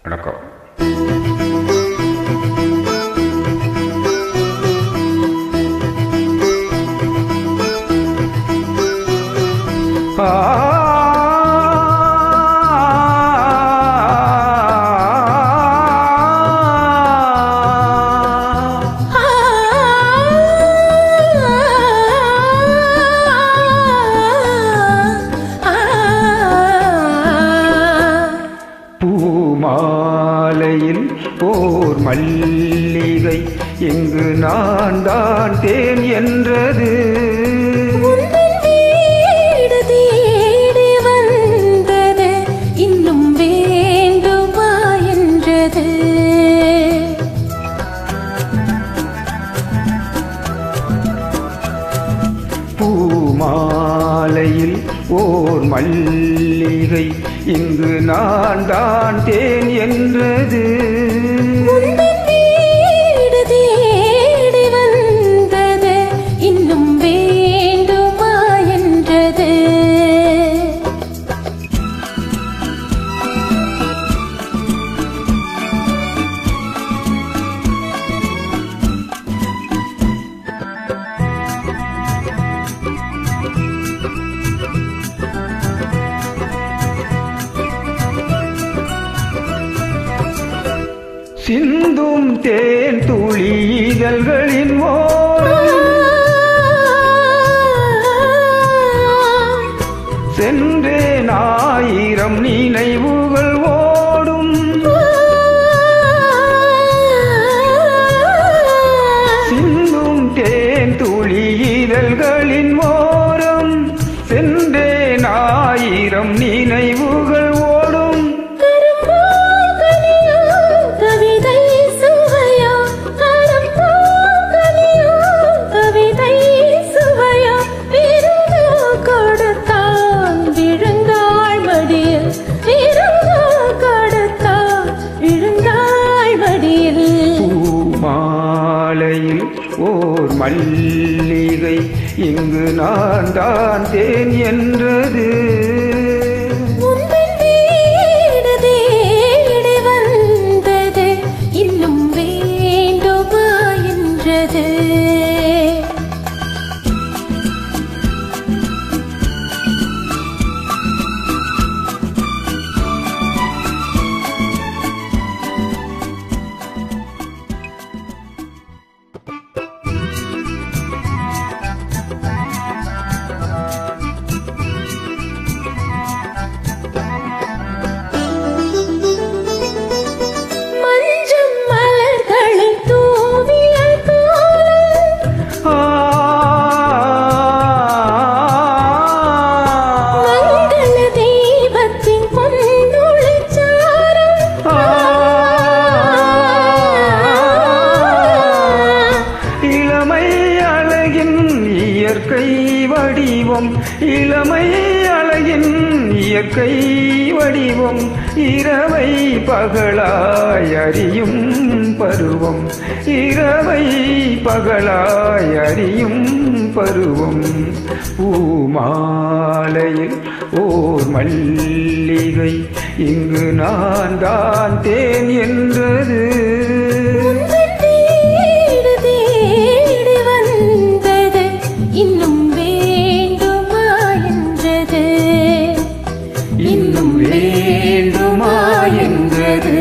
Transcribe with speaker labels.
Speaker 1: வணக்கம். பூமாலையில் ஓர் மல்லிகை இங்கு நான் தான் தேன் என்றது.
Speaker 2: இன்னும் வேண்டுமா என்றது.
Speaker 1: பூமாலையில் ஓர் மல்லிகை இங்கு நான் தான் தேன் என்றது.
Speaker 2: தேடி வந்தது இன்னும் வேண்டுமா என்றது.
Speaker 1: சிந்தும் தேன் துளி இதழ்களின் ஓரம் சென்றேன் ஆயிரம் நினைவுகள் ஓடும். சிந்தும் தேன் துளி இதழ்களின் ஓரம் சென்றேன் ஆயிரம் நினைவுகள் ஓடும். பூமாலையில் ஓர் மல்லிகை இங்கு நான் தான் தேன் என்றது.
Speaker 2: தேடி வந்தது இன்னும் வேண்டுமா என்றது.
Speaker 1: இயற்கை வடிவம் இளமை அழகின் இயற்கை வடிவம் இரவை பகலாய் அறியும் பருவம் இரவை பகலாய் அறியும் பருவம். பூமாலையில் ஓர் மல்லிகை இங்கு நான் தான் தேன் என்றது.
Speaker 2: இன்னும் வேண்டுமா என்றது.
Speaker 1: இன்னும் வேண்டுமா என்றது.